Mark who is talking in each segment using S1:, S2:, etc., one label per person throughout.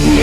S1: Hello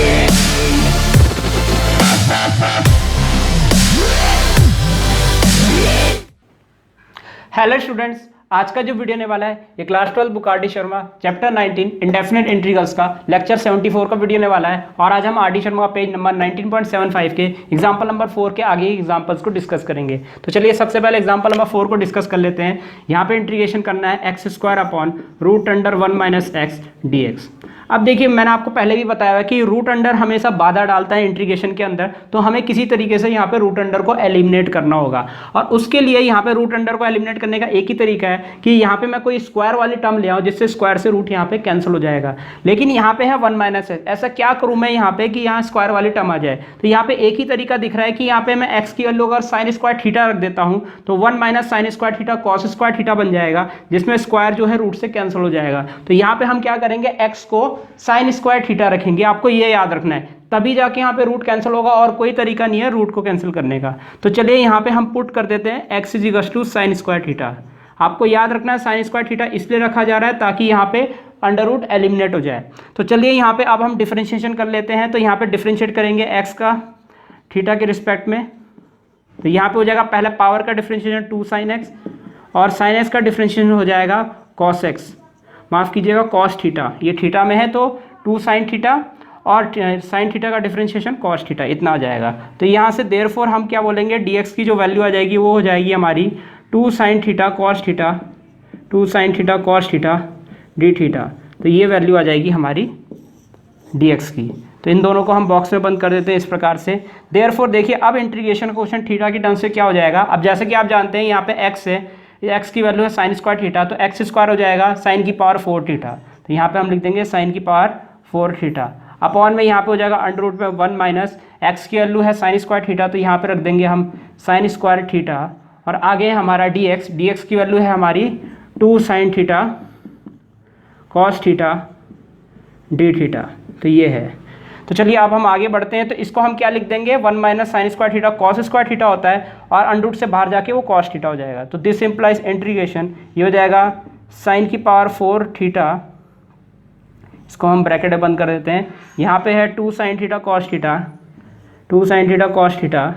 S1: students, आज का जो वीडियो होने वाला है ये class 12 book R D Sharma chapter 19 indefinite integrals का लेक्चर 74 का वीडियो होने वाला है। और आज हम आर डी शर्मा का पेज नंबर 19.75 के एग्जाम्पल नंबर 4 के आगे एग्जाम्पल्स को डिस्कस करेंगे। तो चलिए सबसे पहले एग्जाम्पल नंबर 4 को डिस्कस कर लेते हैं। यहाँ पे इंटीग्रेशन करना है x square upon root under 1 minus x d x. अब देखिए, मैंने आपको पहले भी बताया है कि रूट अंडर हमेशा बाधा डालता है इंटीग्रेशन के अंदर, तो हमें किसी तरीके से यहाँ पे रूट अंडर को एलिमिनेट करना होगा। और उसके लिए यहाँ पे रूट अंडर को एलिमिनेट करने का एक ही तरीका है कि यहाँ पे मैं कोई स्क्वायर वाली टर्म ले आऊँ जिससे स्क्वायर से रूट यहाँ पे कैंसिल हो जाएगा। लेकिन यहाँ पे है 1 माइनस एक्स, ऐसा क्या करूँ मैं यहाँ पे कि यहाँ स्क्वायर वाली टर्म आ जाए। तो यहाँ पे एक ही तरीका दिख रहा है कि यहाँ पे मैं एक्स की वैल्यू अगर साइन स्क्वायर थीटा रख देता हूँ तो 1 minus sine square theta cos square theta बन जाएगा, जिसमें स्क्वायर जो है रूट से कैंसिल हो जाएगा। तो यहाँ पे हम क्या करेंगे, एक्स को साइन स्क्वायर थीटा रखेंगे। आपको ये याद रखना है, तभी जाके यहाँ पे रूट कैंसिल होगा और कोई तरीका नहीं है रूट को कैंसिल करने का। तो चलिए यहाँ पे हम पुट कर देते हैं x is equal to sine square theta. आपको याद रखना है साइन स्क्वायर थीटा इसलिए रखा जा रहा है ताकि यहाँ पे अंडर रूट एलिमिनेट हो जाए। तो चलिए यहाँ पे अब हम डिफरेंशिएशन कर लेते हैं। तो यहाँ पे डिफरेंशिएट करेंगे एक्स का थीटा के रिस्पेक्ट में। तो यहाँ पे हो जाएगा पहले पावर का डिफरेंशिएशन 2 साइन एक्स और साइन एक्स का डिफरेंशिएशन हो जाएगा कॉस एक्स, माफ़ कीजिएगा कॉस थीटा। ये थीटा में है तो 2 साइन थीटा और साइन थीटा का डिफरेंशिएशन कॉस थीटा, इतना आ जाएगा। तो यहाँ से देयरफॉर हम क्या बोलेंगे, dx की जो वैल्यू आ जाएगी वो हो जाएगी हमारी 2 sine theta cos theta, 2 sine theta cos theta D theta. तो ये वैल्यू आ जाएगी हमारी dx की। तो इन दोनों को हम बॉक्स में बंद कर देते हैं इस प्रकार से। देयरफॉर देखिए अब इंटीग्रेशन क्वेश्चन थीटा की टर्म से क्या हो जाएगा। अब जैसे कि आप जानते हैं यहाँ पे x है, एक्स की वैल्यू है साइन स्क्वायर थीटा, तो एक्स स्क्वायर हो जाएगा साइन की पावर 4 थीटा। तो यहाँ पे हम लिख देंगे साइन की पावर 4 थीटा अपॉन में यहाँ पे हो जाएगा अंडर रूट में 1 माइनस एक्स की वैल्यू है साइन स्क्वायर थीटा, तो यहाँ पे रख देंगे हम साइन स्क्वायर थीटा और आगे हमारा dx की वैल्यू है हमारी 2 sine theta cos theta D theta. तो ये है। तो चलिए अब हम आगे बढ़ते हैं। तो इसको हम क्या लिख देंगे, 1 minus sine square theta cos square theta होता है और अंडर रूट से बाहर जाके वो कॉस थीटा हो जाएगा। तो दिस इम्प्लाइज इंटीग्रेशन, ये हो जाएगा साइन की पावर 4 थीटा, इसको हम ब्रैकेट बंद कर देते हैं। यहाँ पे है 2 sine theta cos theta, 2 sine theta cos theta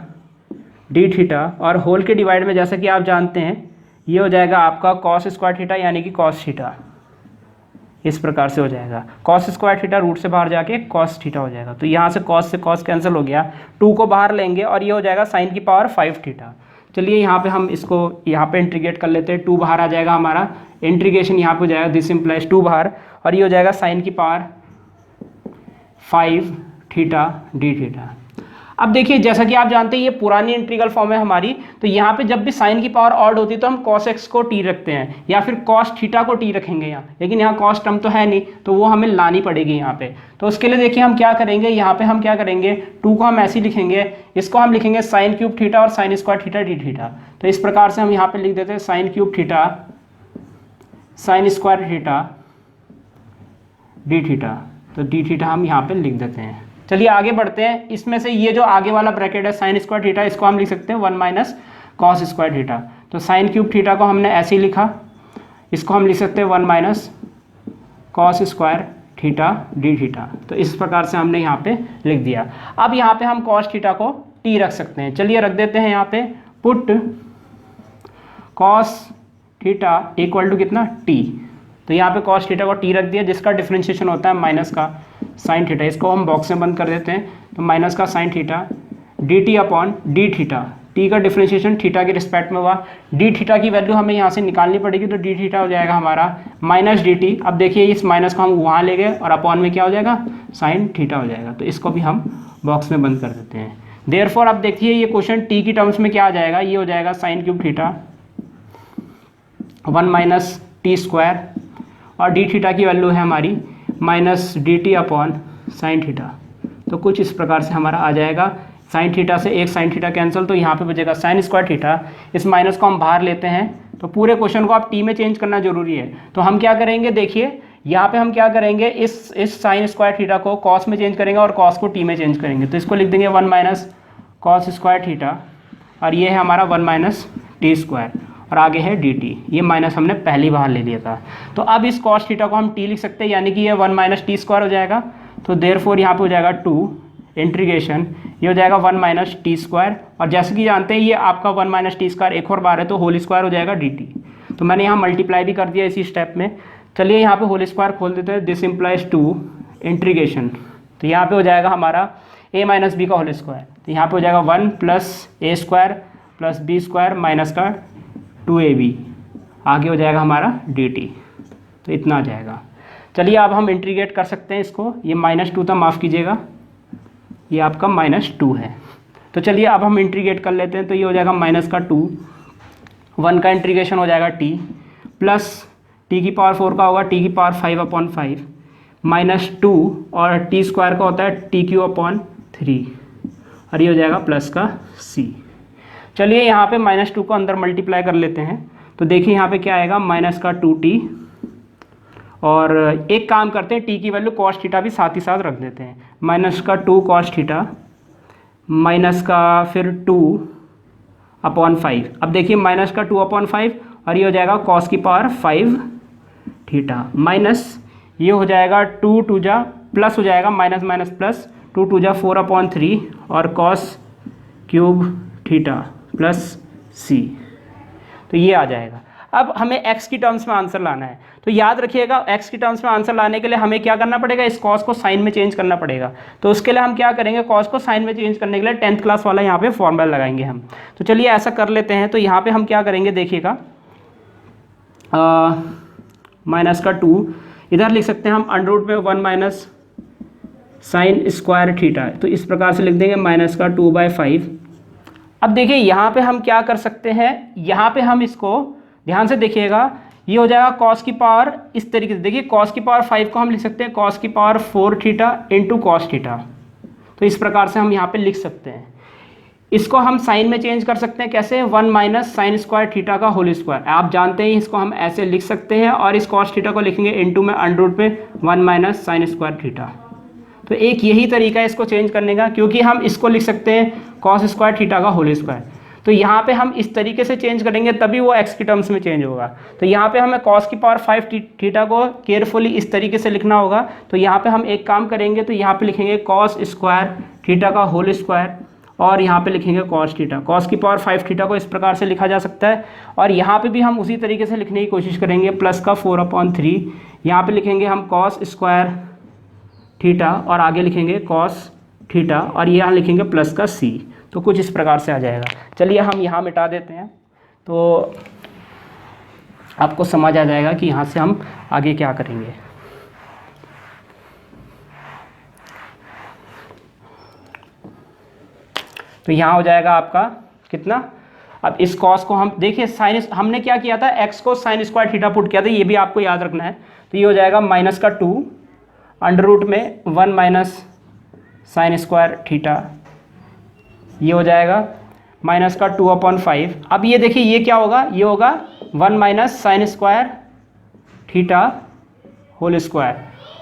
S1: D theta और होल के डिवाइड में जैसा कि आप जानते हैं ये हो जाएगा आपका कॉस स्क्वायर थीटा यानी कि कॉस थीटा। इस प्रकार से हो जाएगा कॉस स्क्वायर थीटा रूट से बाहर जाके कॉस थीटा हो जाएगा। तो यहाँ से कॉस कैंसिल हो गया, 2 को बाहर लेंगे और ये हो जाएगा साइन की पावर 5 थीटा। चलिए यहाँ पे हम इसको यहाँ पे इंटीग्रेट कर लेते हैं। 2 बाहर आ जाएगा हमारा, इंटीग्रेशन यहाँ पे हो जाएगा दिस इम्प्लाइज 2 बाहर और ये हो जाएगा साइन की पावर 5 थीटा डी थीटा। अब देखिए जैसा कि आप जानते हैं ये पुरानी इंटीग्रल फॉर्म है हमारी। तो यहाँ पे जब भी साइन की पावर ऑड होती है तो हम कॉस एक्स को टी रखते हैं या फिर कॉस थीटा को टी रखेंगे यहाँ, लेकिन यहाँ कॉस टर्म तो है नहीं तो वो हमें लानी पड़ेगी यहाँ पे। तो उसके लिए देखिए हम क्या करेंगे, यहाँ पे हम क्या करेंगे 2 को हम ऐसे ही लिखेंगे, इसको हम लिखेंगे साइन क्यूब थीटा और sign square theta D theta. तो इस प्रकार से हम यहाँ पे लिख देते हैं sine cube theta sine square theta D theta. तो डी थीटा हम यहाँ पे लिख देते हैं। चलिए आगे बढ़ते हैं। इसमें से ये जो आगे वाला ब्रैकेट है साइन स्क्वायर थीटा, इसको हम लिख सकते हैं 1 माइनस कॉस स्क्वायर थीटा। तो साइन क्यूब थीटा को हमने ऐसे ही लिखा, इसको हम लिख सकते हैं 1 minus cos square theta D theta. तो इस प्रकार से हमने यहाँ पे लिख दिया। अब यहाँ पे हम कॉस थीटा को टी रख सकते हैं। चलिए रख देते हैं यहाँ पे put cos theta equal to कितना टी। तो यहाँ पे कॉस थीटा को टी रख दिया जिसका डिफरेंशिएशन होता है माइनस का साइन थीटा। इसको हम बॉक्स में बंद कर देते हैं। तो माइनस का sine theta D T upon D theta, T का डिफरेंशिएशन थीटा के रिस्पेक्ट में हुआ। डी थीटा की वैल्यू हमें यहाँ से निकालनी पड़ेगी, तो डी थीटा हो जाएगा हमारा माइनस डी टी। अब देखिए इस माइनस को हम वहाँ ले गए और अपॉन में क्या हो जाएगा साइन थीटा हो जाएगा। तो इसको भी हम बॉक्स में बंद कर देते हैं। देयरफॉर अब देखिए ये क्वेश्चन टी की टर्म्स में क्या आ जाएगा, ये हो जाएगा sine cube theta 1 minus T square और डी थीटा की वैल्यू है हमारी minus D T upon sine theta. तो कुछ इस प्रकार से हमारा आ जाएगा। साइन थीटा से एक साइन थीटा कैंसिल, तो यहाँ पे बचेगा साइन स्क्वायर थीटा। इस माइनस को हम बाहर लेते हैं। तो पूरे क्वेश्चन को आप टी में चेंज करना जरूरी है। तो हम क्या करेंगे, देखिए यहाँ पे हम क्या करेंगे, इस साइन स्क्वायर थीटा को कॉस में चेंज करेंगे और कॉस को टी में चेंज करेंगे। तो इसको लिख देंगे 1 माइनस कॉस स्क्वायर थीटा और ये है हमारा 1 माइनस टी स्क्वायर और आगे है डी टी। ये माइनस हमने पहली बार ले लिया था। तो अब इस कॉस थीटा को हम टी लिख सकते हैं यानी कि ये 1 माइनस टी स्क्वायर हो जाएगा। तो देयरफॉर यहाँ पे हो जाएगा 2 इंटीग्रेशन, ये हो जाएगा 1 माइनस टी स्क्वायर, और जैसे कि जानते हैं ये आपका 1 माइनस टी स्क्वायर एक और बार है तो होल स्क्वायर हो जाएगा dt। तो मैंने यहाँ मल्टीप्लाई भी कर दिया इसी स्टेप में। चलिए यहाँ पे होल स्क्वायर खोल देते हैं, दिस इम्प्लाइज 2 इंटीग्रेशन, तो यहाँ पे हो जाएगा हमारा a माइनस बी का होल स्क्वायर, तो यहाँ पे हो जाएगा 1 plus A square plus B square minus का 2ab, आगे हो जाएगा हमारा dt, तो इतना आ जाएगा। चलिए अब हम इंटीग्रेट कर सकते हैं इसको, ये -2 था, माफ़ कीजिएगा, ये आपका -2 है। तो चलिए अब हम इंटीग्रेट कर लेते हैं, तो ये हो जाएगा माइनस का 2, 1 का इंटीग्रेशन हो जाएगा t प्लस t की पावर 4 का होगा t की पावर 5/5 -2, और टी स्क्वायर का होता है t³ 3, और ये हो जाएगा प्लस का c। चलिए यहाँ पे -2 को अंदर मल्टीप्लाई कर लेते हैं, तो देखिए यहाँ पे क्या आएगा, माइनस का 2t, और एक काम करते हैं, t की वैल्यू cos थीटा भी साथ ही साथ रख देते हैं, माइनस का 2 cos थीटा माइनस का फिर 2/5। अब देखिए माइनस का 2/5, और ये हो जाएगा cos की पावर 5 थीटा, माइनस ये हो जाएगा 2 2 जा प्लस हो जाएगा माइनस माइनस प्लस 2 2 जा 4/3, और cos³ थीटा प्लस c, तो ये आ जाएगा। अब हमें x की टर्म्स में आंसर लाना है, तो याद रखिएगा x की टर्म्स में आंसर लाने के लिए हमें क्या करना पड़ेगा, इस cos को साइन में चेंज करना पड़ेगा। तो उसके लिए हम क्या करेंगे, cos को साइन में चेंज करने के लिए 10th क्लास वाला यहाँ पे फॉर्मूला लगाएंगे हम। तो चलिए ऐसा कर लेते हैं, तो यहाँ पे हम क्या करेंगे, देखिएगा माइनस का 2 इधर लिख सकते हैं हम, अंडर में 1 माइनस साइन स्क्वायर थीटा, तो इस प्रकार से लिख देंगे माइनस का 2/5। अब देखिए यहाँ पे हम क्या कर सकते हैं, यहाँ पे हम इसको ध्यान से देखिएगा, ये हो जाएगा cos की पावर इस तरीके से, देखिए cos की पावर 5 को हम लिख सकते हैं cos की power 4 theta into cos theta, तो इस प्रकार से हम यहाँ पे लिख सकते हैं। इसको हम साइन में चेंज कर सकते हैं, कैसे, 1 माइनस साइन स्क्वायर थीटा का होल स्क्वायर, आप जानते हैं इसको हम ऐसे लिख सकते हैं, और इस cos थीटा को लिखेंगे इंटू में अंडर पे 1 माइनस साइन स्क्वायर थीटा। तो एक यही तरीका है इसको चेंज करने का, क्योंकि हम इसको लिख सकते हैं cos स्क्वायर थीटा का होल स्क्वायर, तो यहाँ पे हम इस तरीके से चेंज करेंगे तभी वो x की टर्म्स में चेंज होगा। तो यहाँ पे हमें cos की पावर 5 थीटा को केयरफुली इस तरीके से लिखना होगा। तो यहाँ पे हम एक काम करेंगे, तो यहाँ पे लिखेंगे cos स्क्वायर थीटा का होल स्क्वायर, और यहाँ पे लिखेंगे cos थीटा। cos की पावर 5 थीटा को इस प्रकार से लिखा जा सकता है, और यहाँ पे भी हम उसी तरीके से लिखने की कोशिश करेंगे, प्लस का 4/3, यहाँ पे लिखेंगे हम cos स्क्वायर थीटा, और आगे लिखेंगे cos थीटा, और यहाँ लिखेंगे प्लस का c, तो कुछ इस प्रकार से आ जाएगा। चलिए हम यहाँ मिटा देते हैं, तो आपको समझ आ जाएगा कि यहाँ से हम आगे क्या करेंगे। तो यहाँ हो जाएगा आपका कितना, अब इस cos को हम देखिए साइन, हमने क्या किया था, x को साइन स्क्वायर थीटा पुट किया था, ये भी आपको याद रखना है। तो ये हो जाएगा माइनस का 2 अंडर रूट में 1 माइनस साइन स्क्वायर थीटा, ये हो जाएगा माइनस का 2/5। अब ये देखिए ये क्या होगा, ये होगा 1 minus sine square theta whole square,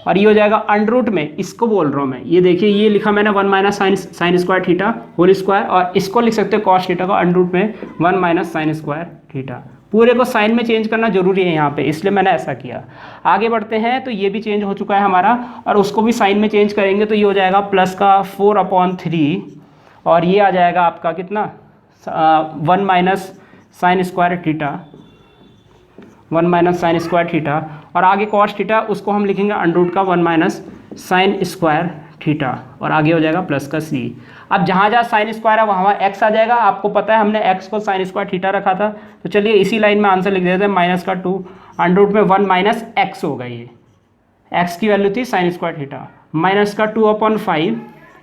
S1: और ये हो जाएगा अंडर रूट में, इसको बोल रहा हूँ मैं, ये देखिए ये लिखा मैंने 1 minus sine square theta whole square, और इसको लिख सकते हैं cos थीटा का अंडर रूट में 1 माइनस साइन स्क्वायर थीटा। पूरे को साइन में चेंज करना जरूरी है यहाँ पे, इसलिए मैंने ऐसा किया। आगे बढ़ते हैं, तो ये भी चेंज हो चुका है हमारा, और उसको भी साइन में चेंज करेंगे, तो ये हो जाएगा प्लस का 4/3, और ये आ जाएगा आपका कितना, 1 minus sine square theta, 1 minus sine square theta, और आगे cos थीटा उसको हम लिखेंगे अंडर रूट का 1 माइनस साइन स्क्वायर थीटा, और आगे हो जाएगा प्लस का c। अब जहाँ जहाँ साइन स्क्वायर है वहाँ x आ जाएगा, आपको पता है हमने x को साइन स्क्वायर थीटा रखा था। तो चलिए इसी लाइन में आंसर लिख देते हैं, माइनस का 2 अंडर रूट में 1 माइनस x होगा, ये x की वैल्यू थी साइन स्क्वायर थीटा, माइनस का 2/5,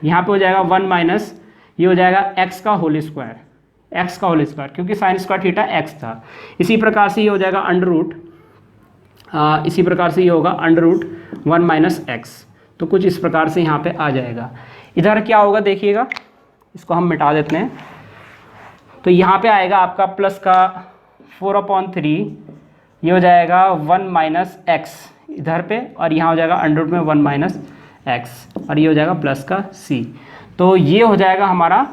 S1: यहाँ पे हो जाएगा 1 माइनस, ये हो जाएगा x का होल स्क्वायर, x का होल स्क्वायर, क्योंकि साइन स्क्वायर थीटा x था। इसी प्रकार से ये हो जाएगा अंडर रूट, इसी प्रकार से ये होगा अंडर रूट 1 माइनस x, तो कुछ इस प्रकार से यहाँ पे आ जाएगा। इधर क्या होगा देखिएगा, इसको हम मिटा देते हैं, तो यहाँ पे आएगा आपका प्लस का 4/3, ये हो जाएगा 1 माइनस x इधर पे, और यहाँ हो जाएगा अंडर रूट में 1 माइनस x, और ये हो जाएगा प्लस का c। तो ये हो जाएगा हमारा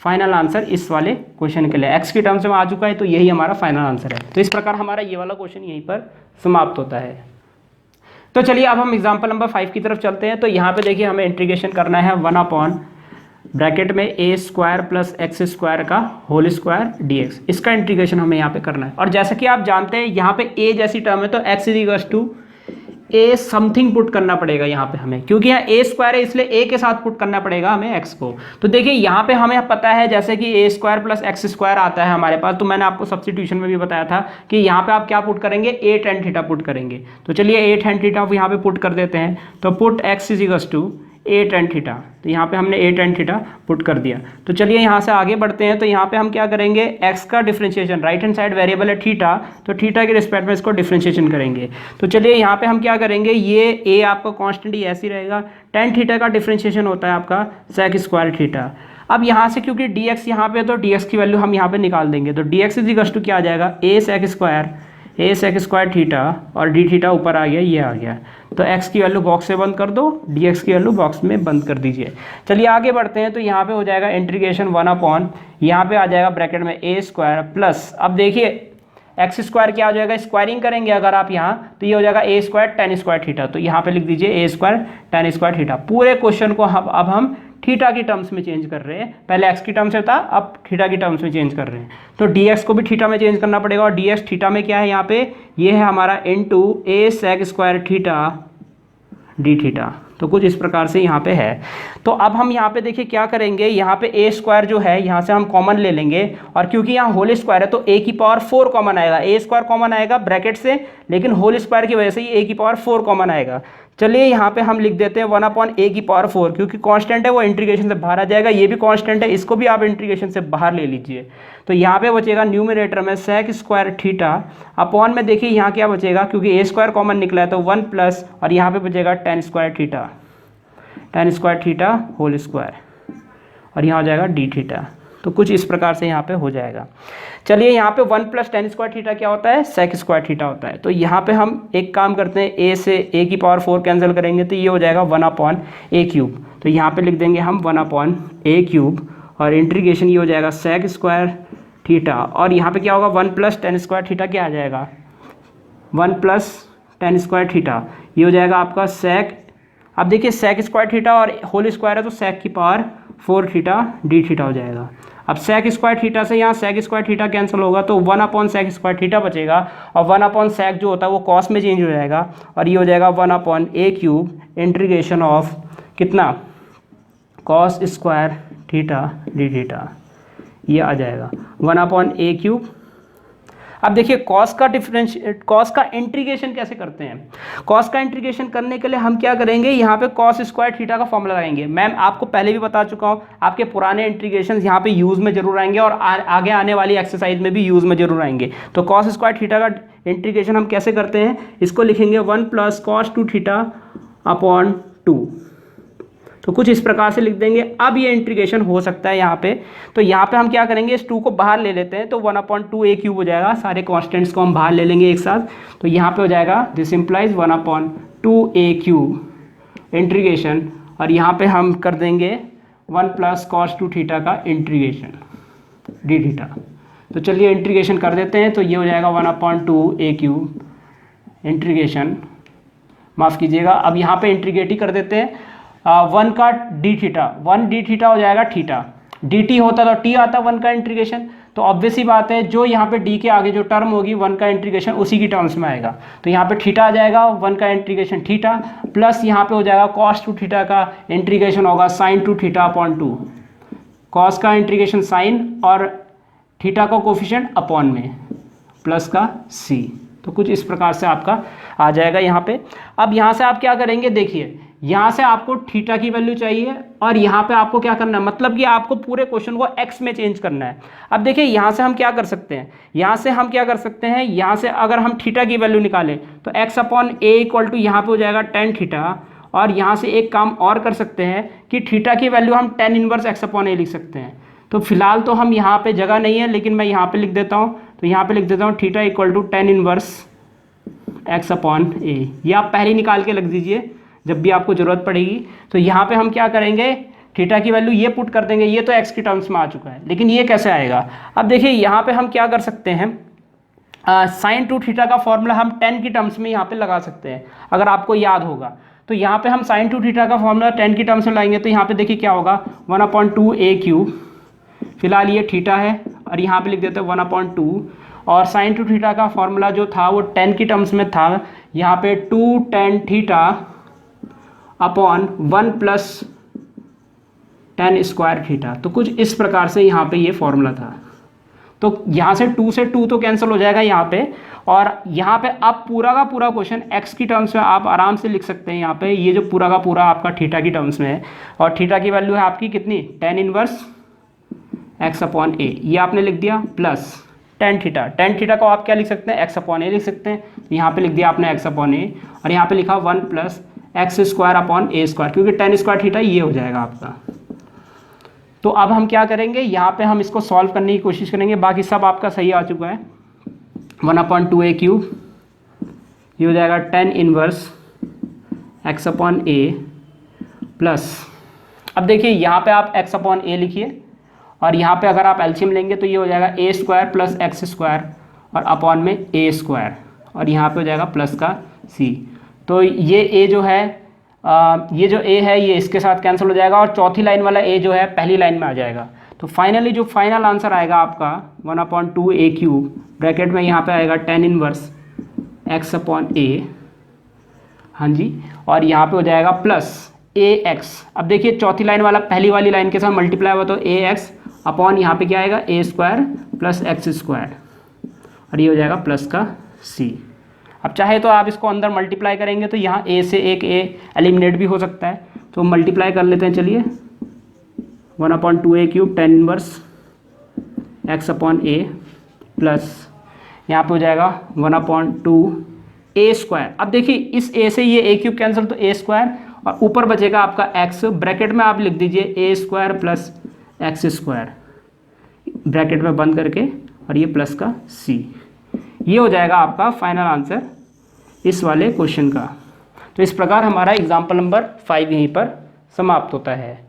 S1: फाइनल आंसर इस वाले क्वेश्चन के लिए। x की टर्म्स में आ चुका है, तो यही हमारा फाइनल आंसर है। तो इस प्रकार हमारा ये वाला क्वेश्चन यहीं पर समाप्त होता है। तो चलिए अब हम एग्जाम्पल नंबर 5 की तरफ चलते हैं। तो यहाँ पे देखिए हमें इंटीग्रेशन करना है 1 अपॉन ब्रैकेट में ए स्क्वायर प्लस एक्स स्क्वायर का होल स्क्वायर dx। इसका इंटीग्रेशन हमें यहाँ पे करना है। और जैसा कि आप जानते हैं यहाँ पे a जैसी टर्म है तो x equals to a something put करना पड़ेगा यहाँ पे हमें, क्योंकि यहाँ ए स्क्वायर है इसलिए ए के साथ पुट करना पड़ेगा हमें एक्स को। तो देखिए यहाँ पे हमें पता है जैसे कि ए स्क्वायर प्लस एक्स स्क्वायर आता है हमारे पास, तो मैंने आपको सब्स्टिट्यूशन में भी बताया था कि यहाँ पे आप क्या पुट करेंगे, ए टेन थीटा पुट करेंगे। तो चलिए ए टेन थीटा यहाँ पे पुट कर देते हैं। तो put x is equals to a tan theta, तो यहाँ पे हमने ए टेन थीटा पुट कर दिया। तो चलिए यहाँ से आगे बढ़ते हैं। तो यहाँ पे हम क्या करेंगे, एक्स का differentiation, right hand side variable है थीटा, तो थीटा के रिस्पेक्ट में इसको डिफरेंशिएशन करेंगे। तो चलिए यहाँ पे हम क्या करेंगे, ये ए आपका कांस्टेंट ही ऐसे ही रहेगा, टेन थीटा का डिफरेंशिएशन होता है आपका सेक स्क्वायर थीटा। अब यहाँ से क्योंकि डी एक्स यहाँ पे, तो डी एक्स की वैल्यू हम यहाँ पे निकाल देंगे। तो d x is equals to क्या आ जाएगा, ए सेक स्क्वायर थीटा, और डी थीटा ऊपर आ गया, ये आ गया। तो x की वैल्यू बॉक्स से बंद कर दो, dx की वैल्यू बॉक्स में बंद कर दीजिए। चलिए आगे बढ़ते हैं। तो यहाँ पे हो जाएगा इंटीग्रेशन 1 अपॉन, यहाँ पे आ जाएगा ब्रैकेट में ए स्क्वायर प्लस, अब देखिए एक्स स्क्वायर क्या हो जाएगा, स्क्वायरिंग करेंगे अगर आप यहाँ, तो ये हो जाएगा ए स्क्वायर टेन स्क्वायर थीटा। तो यहाँ पे लिख दीजिए ए स्क्वायर टेन स्क्वायर थीटा। पूरे क्वेश्चन को अब हम थीटा की टर्म्स में चेंज कर रहे हैं, पहले एक्स की टर्म्स में था, अब थीटा की टर्म्स में चेंज कर रहे हैं। तो dx को भी थीटा में चेंज करना पड़ेगा, और dx थीटा में क्या है यहाँ पे, ये है हमारा into A sec square theta D theta. तो कुछ इस प्रकार से यहाँ पे है। तो अब हम यहाँ पे देखिए क्या करेंगे, यहाँ पे ए स्क्वायर जो है यहाँ से हम कॉमन ले लेंगे, और क्योंकि यहाँ होल स्क्वायर है तो ए की पावर 4 कॉमन आएगा, ए स्क्वायर कॉमन आएगा ब्रैकेट से, लेकिन होल स्क्वायर की वजह से ही ए की पावर 4 कॉमन आएगा। चलिए यहाँ पे हम लिख देते हैं 1 अपॉन ए की पावर 4, क्योंकि कांस्टेंट है वो इंटीग्रेशन से बाहर आ जाएगा, ये भी कांस्टेंट है, इसको भी आप इंटीग्रेशन से बाहर ले लीजिए। तो यहाँ पे बचेगा न्यूमरेटर में सेक स्क्वायर थीटा अपॉन में, देखिए यहाँ क्या बचेगा, क्योंकि ए स्क्वायर कॉमन निकला है तो 1 प्लस, और यहाँ पे बचेगा tan square theta whole square, और यहाँ हो जाएगा डी थीटा। तो कुछ इस प्रकार से यहाँ पे हो जाएगा। चलिए यहाँ पे 1 प्लस टेन स्क्वायर थीटा क्या होता है, सेक स्क्वायर थीटा होता है। तो यहाँ पे हम एक काम करते हैं, ए से ए की पावर 4 कैंसिल करेंगे तो ये हो जाएगा 1 अपॉन ए क्यूब। तो यहाँ पे लिख देंगे हम 1 अपॉन ए क्यूब, और इंटीग्रेशन ये हो जाएगा सेक स्क्वायर थीटा, और यहाँ पे क्या होगा 1 प्लस टेन स्क्वायर थीटा क्या आ जाएगा, 1 प्लस टेन स्क्वायर थीटा, ये हो जाएगा आपका सेक, अब देखिए सेक स्क्वायर थीटा और होल स्क्वायर है तो सेक की पावर 4 थीटा डी थीटा हो जाएगा। अब सेक स्क्वायर थीटा से यहाँ सेक स्क्वायर थीटा कैंसिल होगा तो 1 अपॉन सेक स्क्वायर थीटा बचेगा, और 1 अपॉन सेक जो होता है वो कॉस में चेंज हो जाएगा, और ये हो जाएगा 1 upon A cube integration of कितना, cos square theta D theta, ये आ जाएगा 1 अपॉन ए क्यूब। अब देखिए कॉस का इंटीग्रेशन कैसे करते हैं। कॉस का इंटीग्रेशन करने के लिए हम क्या करेंगे, यहाँ पे कॉस स्क्वायर थीटा का फॉर्मूला लगाएंगे। मैम आपको पहले भी बता चुका हूँ, आपके पुराने इंटीग्रेशन यहाँ पे यूज़ में जरूर आएंगे, और आगे आने वाली एक्सरसाइज में भी यूज़ में जरूर आएंगे। तो कॉस स्क्वायर थीटा का इंटीग्रेशन हम कैसे करते हैं, इसको लिखेंगे 1 प्लस कॉस 2 थीटा अपॉन 2। तो कुछ इस प्रकार से लिख देंगे। अब ये इंटीग्रेशन हो सकता है यहाँ पे, तो यहाँ पे हम क्या करेंगे, इस 2 को बाहर ले लेते हैं, तो 1 अपॉन 2 ए क्यूब हो जाएगा, सारे कॉन्स्टेंट्स को हम बाहर ले लेंगे एक साथ। तो यहाँ पे हो जाएगा this implies 1 upon 2 A cube integration, और यहाँ पे हम कर देंगे 1 प्लस कॉस 2 थीटा का इंटीग्रेशन डी थीटा। तो चलिए इंटीग्रेशन कर देते हैं। तो ये हो जाएगा 1 अपॉन 2 ए क्यूब इंटीग्रेशन, माफ़ कीजिएगा, अब यहाँ पे इंटीग्रेट ही कर देते हैं 1 का डी थीटा, 1 डी थीटा हो जाएगा थीटा, डी टी होता तो टी आता 1 का इंटीग्रेशन। तो ऑब्वियस ही बात है, जो यहाँ पे डी के आगे जो टर्म होगी 1 का इंटीग्रेशन उसी की टर्म्स में आएगा। तो यहाँ पे थीटा आ जाएगा, 1 का इंटीग्रेशन थीटा, प्लस यहाँ पे हो जाएगा कॉस 2 थीटा का इंटीग्रेशन होगा साइन 2 थीटा अपॉन 2, कॉस का इंटीग्रेशन साइन और थीटा का कोफिशिएंट अपॉन में प्लस का सी। तो कुछ इस प्रकार से आपका आ जाएगा यहाँ पे। अब यहाँ से आप क्या करेंगे, देखिए यहाँ से आपको थीटा की वैल्यू चाहिए, और यहाँ पे आपको क्या करना है, मतलब कि आपको पूरे क्वेश्चन को एक्स में चेंज करना है। अब देखिए यहाँ से हम क्या कर सकते हैं, यहाँ से अगर हम थीटा की वैल्यू निकालें तो x upon a equal to यहाँ पे हो जाएगा टेन थीटा, और यहाँ से एक काम और कर सकते हैं कि थीटा की वैल्यू हम टेन इनवर्स एक्स अपॉन ए लिख सकते हैं। तो फिलहाल तो हम यहाँ पे जगह नहीं है, लेकिन मैं यहाँ पे लिख देता हूँ। तो यहाँ पे लिख देता हूँ theta equal to tan inverse X upon A, ये आप पहले निकाल के लग दीजिए जब भी आपको ज़रूरत पड़ेगी। तो यहाँ पे हम क्या करेंगे, थीटा की वैल्यू ये पुट कर देंगे, ये तो एक्स की टर्म्स में आ चुका है, लेकिन ये कैसे आएगा। अब देखिए यहाँ पे हम क्या कर सकते हैं, साइन टू थीटा का फॉर्मूला हम टेन की टर्म्स में यहाँ पे लगा सकते हैं, अगर आपको याद होगा। तो यहाँ पे हम साइन टू थीटा का फॉर्मूला टेन की टर्म्स में लाएंगे तो यहाँ पे देखिए क्या होगा, 1/2 फिलहाल ये थीटा है और यहाँ पे लिख देते हैं 1/2, और साइन टू थीटा का फॉर्मूला जो था वो 10 की टर्म्स में था, यहाँ पे 2 tan theta upon 1 + tan square theta. तो कुछ इस प्रकार से यहाँ पे ये फॉर्मूला था। तो यहाँ से 2 से 2 तो कैंसिल हो जाएगा यहाँ पे, और यहाँ पे आप पूरा का पूरा क्वेश्चन एक्स की टर्म्स में आप आराम से लिख सकते हैं। यहाँ पे ये जो पूरा का पूरा आपका थीटा की टर्म्स में है, और थीटा की वैल्यू है आपकी कितनी, tan इनवर्स x/a, ये आपने लिख दिया, प्लस tan थीटा को आप क्या लिख सकते हैं, x/a लिख सकते हैं। यहाँ पे लिख दिया आपने x/a, और यहाँ पे लिखा 1 + x² क्योंकि tan स्क्वायर थीटा ये हो जाएगा आपका। तो अब हम क्या करेंगे, यहाँ पे हम इसको सॉल्व करने की कोशिश करेंगे, बाकी सब आपका सही आ चुका है। 1/2a³ ये हो जाएगा tan इनवर्स x/a प्लस, अब देखिए यहाँ पे आप x/a लिखिए, और यहाँ पे अगर आप एलसीएम लेंगे तो ये हो जाएगा a² + x² और अपॉन में a², और यहाँ पे हो जाएगा प्लस का c। तो ये a जो है ये जो a है ये इसके साथ कैंसिल हो जाएगा, और चौथी लाइन वाला a जो है पहली लाइन में आ जाएगा। तो फाइनली जो फाइनल आंसर आएगा आपका 1/2a³ ब्रैकेट में यहाँ पे आएगा tan इनवर्स x/a, हाँ जी, और यहाँ पे हो जाएगा प्लस ax। अब देखिए चौथी लाइन वाला पहली वाली लाइन के साथ मल्टीप्लाई हुआ तो ax अपॉन यहाँ पे क्या आएगा a² + x², और ये हो जाएगा प्लस का c। अब चाहे तो आप इसको अंदर मल्टीप्लाई करेंगे तो यहाँ a से एक a एलिमिनेट भी हो सकता है, तो मल्टीप्लाई कर लेते हैं। चलिए 1/2a³ tan inverse x/a plus यहाँ पे हो जाएगा 1/2a²। अब देखिए इस a से ये a³ कैंसिल तो a², और ऊपर बचेगा आपका x, ब्रैकेट में आप लिख दीजिए a² + x² ब्रैकेट में बंद करके, और ये प्लस का c। ये हो जाएगा आपका फाइनल आंसर इस वाले क्वेश्चन का। तो इस प्रकार हमारा एग्जाम्पल नंबर 5 यहीं पर समाप्त होता है।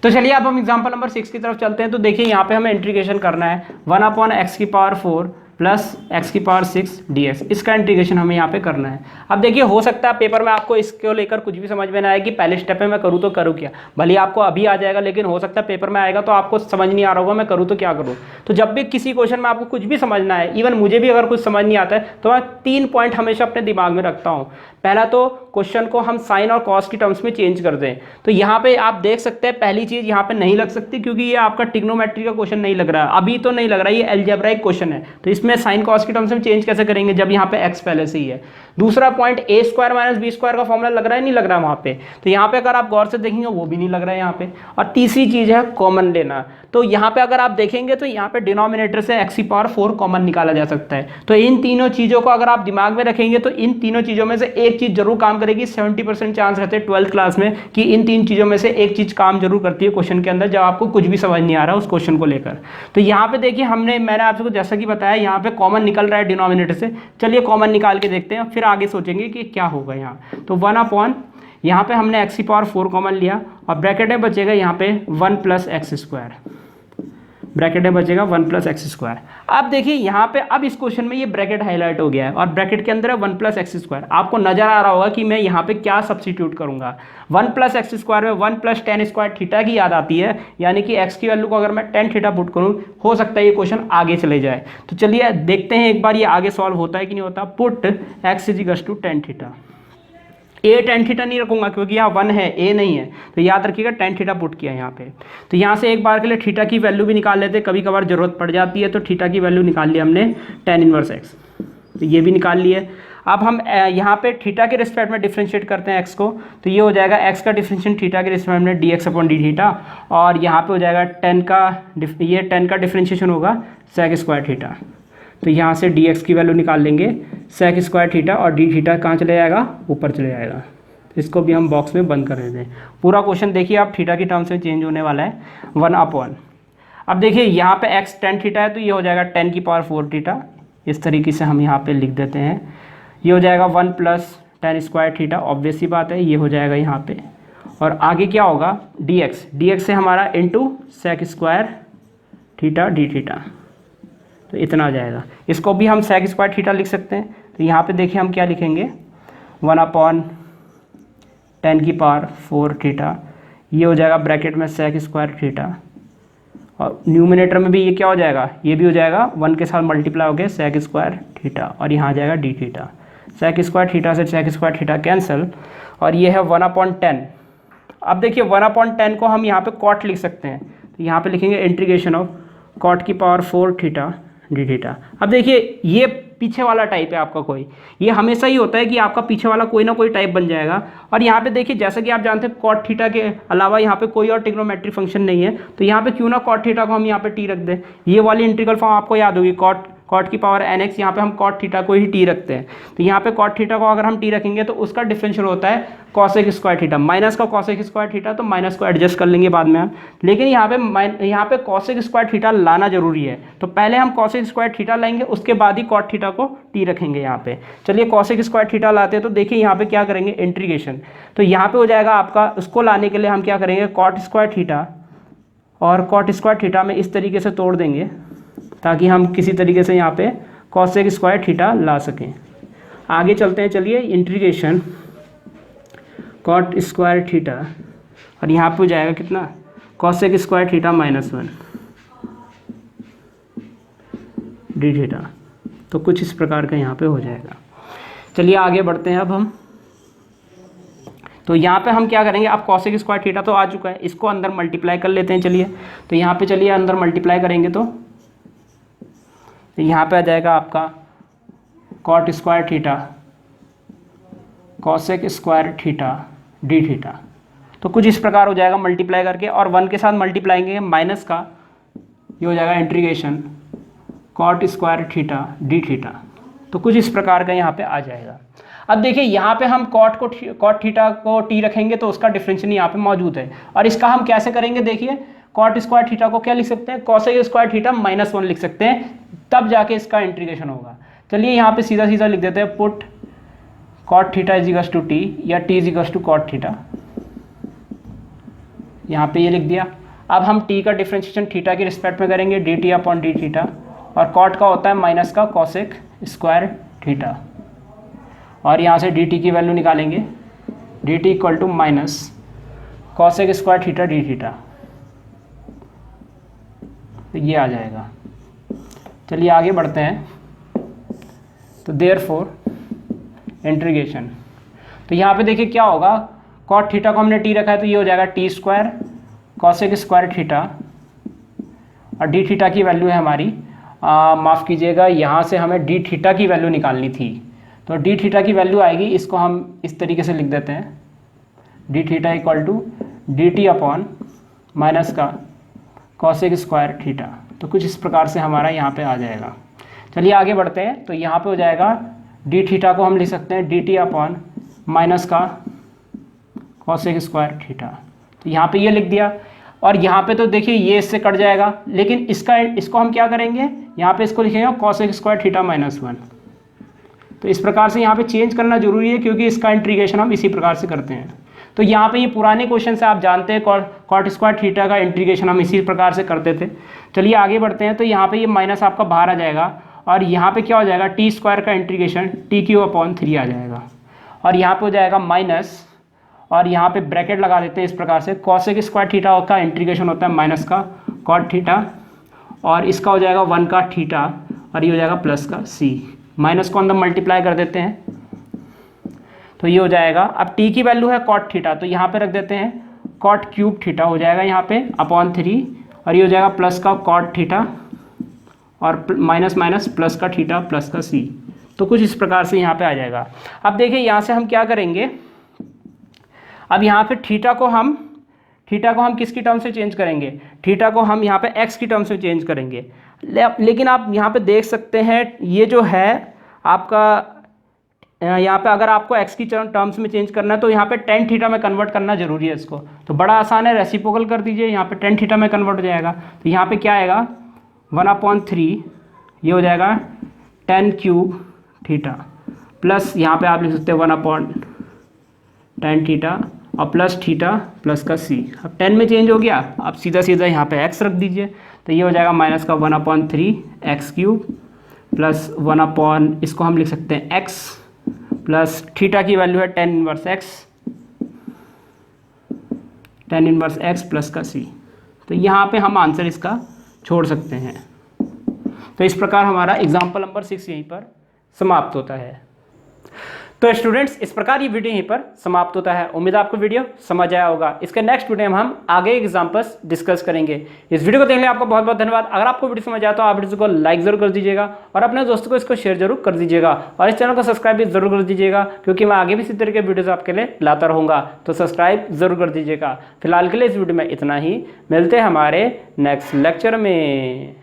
S1: तो चलिए अब हम एग्जाम्पल नंबर 6 की तरफ चलते हैं। तो देखिए यहाँ पे हमें इंटीग्रेशन करना है 1/x⁴ प्लस x⁶ dx, इसका इंटीग्रेशन हमें यहाँ पे करना है। अब देखिए हो सकता है पेपर में आपको इसको लेकर कुछ भी समझ में ना आए कि पहले स्टेप में मैं करूँ तो करूँ क्या, भले आपको अभी आ जाएगा, लेकिन हो सकता है पेपर में आएगा तो आपको समझ नहीं आ रहा होगा मैं करूँ तो क्या करूँ। तो जब भी किसी क्वेश्चन में आपको कुछ भी समझना है, इवन मुझे भी अगर कुछ समझ नहीं आता है, तो मैं 3 पॉइंट हमेशा अपने दिमाग में रखता हूँ। पहला तो क्वेश्चन को हम साइन और कॉस की टर्म्स में चेंज कर दें। तो यहाँ पे आप देख सकते हैं पहली चीज़ यहाँ पे नहीं लग सकती, क्योंकि ये आपका ट्रिग्नोमेट्री का क्वेश्चन नहीं लग रहा है, अभी तो नहीं लग रहा है, ये अलजेब्राइक क्वेश्चन है। तो इसमें साइन कॉस की टर्म्स में चेंज कैसे करेंगे जब यहाँ पे x पहले से ही है। दूसरा पॉइंट a² - b² का फॉर्मूला लग रहा है, नहीं लग रहा है वहाँ पे, तो यहाँ पे अगर आप गौर से देखेंगे वो भी नहीं लग रहा है यहाँ पे। और तीसरी चीज़ है कॉमन लेना। तो यहाँ पे अगर आप देखेंगे तो यहाँ पे डिनोमिनेटर से x⁴ कॉमन निकाला जा सकता है। तो इन तीनों चीज़ों को अगर आप दिमाग में रखेंगे तो इन तीनों चीज़ों में से एक चीज़ जरूर काम करेगी। 70% चांस रहते हैं 12th क्लास में कि इन 3 चीज़ों में से एक चीज़ काम जरूर करती है क्वेश्चन के अंदर, जब आपको कुछ भी समझ नहीं आ रहा उस क्वेश्चन को लेकर। तो यहाँ पे देखिए मैंने आपको जैसा कि बताया यहाँ पे कॉमन निकल रहा है डिनोमिनेटर से। चलिए कॉमन निकाल के देखते हैं, फिर आगे सोचेंगे कि क्या होगा यहाँ। तो 1 यहाँ पे हमने x⁴ कॉमन लिया, और ब्रैकेट में बचेगा यहाँ पे 1 + x², ब्रैकेट में बचेगा 1 + x²। अब देखिए यहाँ पे अब इस क्वेश्चन में ये ब्रैकेट हाईलाइट हो गया है, और ब्रैकेट के अंदर है 1 + x²। आपको नजर आ रहा होगा कि मैं यहाँ पे क्या सब्स्टिट्यूट करूँगा। 1 + x² में 1 + tan स्क्वायर थीटा की याद आती है, यानी कि x की वैल्यू को अगर मैं tan थीटा पुट करूँ, हो सकता है ये क्वेश्चन आगे चले जाए। तो चलिए देखते हैं एक बार ये आगे सॉल्व होता है कि नहीं होता। Put x = tan theta, a tan theta नहीं रखूंगा क्योंकि यहाँ 1 है, a नहीं है, तो याद रखिएगा tan थीटा पुट किया यहाँ पे। तो यहाँ से एक बार के लिए थीटा की वैल्यू भी निकाल लेते हैं, कभी कभार जरूरत पड़ जाती है। तो थीटा की वैल्यू निकाल लिया हमने tan इनवर्स x, तो ये भी निकाल लिए। अब हम यहाँ पे थीटा के रिस्पेक्ट में डिफ्रेंशिएट करते हैं x को, तो ये हो जाएगा x का डिफ्रेंशिएशन थीटा के रिस्पेक्ट में dx/dθ, और यहाँ पे हो जाएगा tan का डिफ्रेंशिएशन होगा sec² थीटा। तो यहाँ से dx की वैल्यू निकाल लेंगे sec² थीटा, और dθ कहाँ चले जाएगा, ऊपर चले जाएगा। तो इसको भी हम बॉक्स में बंद कर देते हैं। पूरा क्वेश्चन देखिए आप थीटा की टर्म्स में चेंज होने वाला है 1/। अब देखिए यहाँ पे x tan थीटा है, तो ये हो जाएगा tan⁴ थीटा, इस तरीके से हम यहाँ पे लिख देते हैं। ये हो जाएगा 1 + tan² थीटा, ऑब्वियस सी बात है, ये हो जाएगा यहाँ पे। और आगे क्या होगा dx से हमारा इंटू sec² थीटा dθ। तो इतना आ जाएगा। इसको भी हम सेक स्क्वायर थीटा लिख सकते हैं। तो यहाँ पे देखिए हम क्या लिखेंगे, 1/10⁴ थीटा, ये हो जाएगा ब्रैकेट में सेक स्क्वायर थीटा, और न्यूमिनेटर में भी ये क्या हो जाएगा, ये भी हो जाएगा 1 के साथ मल्टीप्लाई हो गया सेक स्क्वायर थीटा, और यहाँ आ जाएगा D theta. Sec square theta से सेक स्क्वायर थीटा कैंसिल, और ये है 1/10। अब देखिए 1/10 को हम यहाँ पे कॉट लिख सकते हैं। तो यहाँ पे लिखेंगे इंटीग्रेशन ऑफ कॉट की पावर 4 थीटा डी थीटा। अब देखिए ये पीछे वाला टाइप है आपका कोई, ये हमेशा ही होता है कि आपका पीछे वाला कोई ना कोई टाइप बन जाएगा। और यहाँ पे देखिए जैसा कि आप जानते हैं कॉट थीटा के अलावा यहाँ पे कोई और ट्रिग्नोमेट्रिक फंक्शन नहीं है, तो यहाँ पे क्यों ना कॉट थीटा को हम यहाँ पे टी रख दें। ये वाली इंटीग्रल फॉर्म आपको याद होगी, कॉट की पावर nx, यहाँ पे हम कॉट थीटा को ही टी रखते हैं। तो यहाँ पे कॉट थीटा को अगर हम टी रखेंगे तो उसका डिफरेंशियल होता है कॉसेक स्क्वायर थीटा, माइनस का कॉसेक स्क्वायर थीटा, तो माइनस को एडजस्ट कर लेंगे बाद में हम। लेकिन यहाँ पे कॉसेक स्क्वायर थीटा लाना जरूरी है, तो पहले हम कॉसेक स्क्वायर थीटा लाएंगे, उसके बाद ही कॉट थीटा को टी रखेंगे यहाँ पे। चलिए कॉसेक स्क्वायर थीटा लाते हैं, तो देखिए यहाँ पे क्या करेंगे, इंटीग्रेशन। तो यहाँ पे हो जाएगा आपका, उसको लाने के लिए हम क्या करेंगे, कॉट स्क्वायर थीटा और कॉट स्क्वायर थीटा में इस तरीके से तोड़ देंगे ताकि हम किसी तरीके से यहाँ पे कॉसेक स्क्वायर थीटा ला सकें। आगे चलते हैं, चलिए इंटीग्रेशन कॉट स्क्वायर थीटा, और यहाँ पे हो जाएगा कितना, cosec square theta -1 D theta. तो कुछ इस प्रकार का यहाँ पे हो जाएगा। चलिए आगे बढ़ते हैं अब हम। तो यहाँ पे हम क्या करेंगे, अब कॉसेक स्क्वायर थीटा तो आ चुका है, इसको अंदर मल्टीप्लाई कर लेते हैं। चलिए तो यहाँ पे चलिए अंदर मल्टीप्लाई करेंगे तो यहाँ पे आ जाएगा आपका cot square theta cosec square theta D theta. तो कुछ इस प्रकार हो जाएगा मल्टीप्लाई करके, और 1 के साथ मल्टीप्लाई करेंगे माइनस का, ये हो जाएगा integration cot square theta D theta. तो कुछ इस प्रकार का यहाँ पे आ जाएगा। अब देखिए यहाँ पे हम कॉट थीटा को टी रखेंगे तो उसका डिफरेंशियल यहाँ पे मौजूद है, और इसका हम कैसे करेंगे, देखिए कॉट स्क्वायर थीटा को क्या लिख सकते हैं, कॉसेक स्क्वायर थीटा -1 लिख सकते हैं, तब जाके इसका इंटीग्रेशन होगा। चलिए यहाँ पे सीधा सीधा लिख देते हैं, put cot theta equals to T, या T equals to cot theta, यहाँ पे ये लिख दिया। अब हम टी का डिफरेंशिएशन थीटा की रिस्पेक्ट में करेंगे, D T upon D theta, और कॉट का होता है माइनस का कॉसेक स्क्वायर थीटा, और यहाँ से डी टी की वैल्यू निकालेंगे, D T equal to minus cosec square theta D theta, तो ये आ जाएगा। चलिए आगे बढ़ते हैं। तो देयरफॉर इंटीग्रेशन, तो यहाँ पे देखिए क्या होगा, कॉट थीटा को हमने टी रखा है तो ये हो जाएगा T square cosec square theta, और डी थीटा की वैल्यू है हमारी, माफ़ कीजिएगा, यहाँ से हमें डी थीटा की वैल्यू निकालनी थी, तो डी थीटा की वैल्यू आएगी, इसको हम इस तरीके से लिख देते हैं, D theta equal to D T upon minus का कॉसेक स्क्वायर थीटा। तो कुछ इस प्रकार से हमारा यहाँ पे आ जाएगा। चलिए आगे बढ़ते हैं। तो यहाँ पे हो जाएगा डी थीटा को हम लिख सकते हैं डी टी अपॉन माइनस का कॉसेक स्क्वायर थीटा, तो यहाँ पे ये लिख दिया। और यहाँ पे तो देखिए ये इससे कट जाएगा, लेकिन इसको हम क्या करेंगे, यहाँ पे इसको लिखेंगे कॉसेक स्क्वायर थीटा -1। तो इस प्रकार से यहाँ पे चेंज करना जरूरी है, क्योंकि इसका इंटीग्रेशन हम इसी प्रकार से करते हैं। तो यहाँ पे ये पुराने क्वेश्चन से आप जानते हैं, कॉट स्क्वायर थीटा का इंटीग्रेशन हम इसी प्रकार से करते थे। चलिए आगे बढ़ते हैं। तो यहाँ पे ये माइनस आपका बाहर आ जाएगा, और यहाँ पे क्या हो जाएगा, टी स्क्वायर का इंटीग्रेशन टी क्यू अपॉन 3 आ जाएगा, और यहाँ पे हो जाएगा माइनस, और यहाँ पे ब्रैकेट लगा देते हैं इस प्रकार से, कॉसेक स्क्वायर थीटा का इंटीग्रेशन होता है माइनस का कॉट थीटा, और इसका हो जाएगा 1 का थीटा, और ये हो जाएगा प्लस का सी, माइनस को अंदर मल्टीप्लाई कर देते हैं, तो ये हो जाएगा। अब टी की वैल्यू है कॉट थीटा, तो यहाँ पे रख देते हैं कॉट क्यूब थीटा हो जाएगा यहाँ पे अपॉन 3, और ये हो जाएगा प्लस का कॉट थीटा, और माइनस माइनस प्लस का थीटा प्लस का सी। तो कुछ इस प्रकार से यहाँ पे आ जाएगा। अब देखिए यहाँ से हम क्या करेंगे, अब यहाँ पे थीटा को हम किसकी टर्म से चेंज करेंगे, थीटा को हम यहाँ पे एक्स की टर्म से चेंज करेंगे। लेकिन आप यहाँ पे देख सकते हैं ये जो है आपका, यहाँ पे अगर आपको एक्स की टर्म्स में चेंज करना है तो यहाँ पे टेन थीटा में कन्वर्ट करना जरूरी है इसको। तो बड़ा आसान है, रेसिप्रोकल कर दीजिए, यहाँ पे टेन थीटा में कन्वर्ट हो जाएगा। तो यहाँ पे क्या आएगा 1/3, ये हो जाएगा 10 क्यूब थीटा, प्लस यहाँ पे आप लिख सकते हैं 1/10 थीटा, और प्लस थीटा प्लस का सी। अब 10 में चेंज हो गया, आप सीधा सीधा यहाँ पे एक्स रख दीजिए। तो ये हो जाएगा माइनस का 1/3 x³ प्लस 1 इसको हम लिख सकते हैं x प्लस थीटा की वैल्यू है tan इनवर्स x प्लस का c। तो यहाँ पे हम आंसर इसका छोड़ सकते हैं। तो इस प्रकार हमारा एग्जाम्पल नंबर 6 यहीं पर समाप्त होता है। तो स्टूडेंट्स, इस प्रकार ये वीडियो यहीं पर समाप्त होता है। उम्मीद है आपको वीडियो समझ आया होगा। इसके नेक्स्ट वीडियो में हम आगे एग्जाम्पल्स डिस्कस करेंगे। इस वीडियो को देखने आपका बहुत बहुत धन्यवाद। अगर आपको वीडियो समझ आया तो आप वीडियो को लाइक जरूर कर दीजिएगा और अपने दोस्तों को इसको शेयर जरूर कर दीजिएगा और इस चैनल को सब्सक्राइब भी जरूर कर दीजिएगा, क्योंकि मैं आगे भी इसी तरह के वीडियोज आपके लिए लाता रहूँगा। तो सब्सक्राइब जरूर कर दीजिएगा। फिलहाल के लिए इस वीडियो में इतना ही। मिलते हैं हमारे नेक्स्ट लेक्चर में।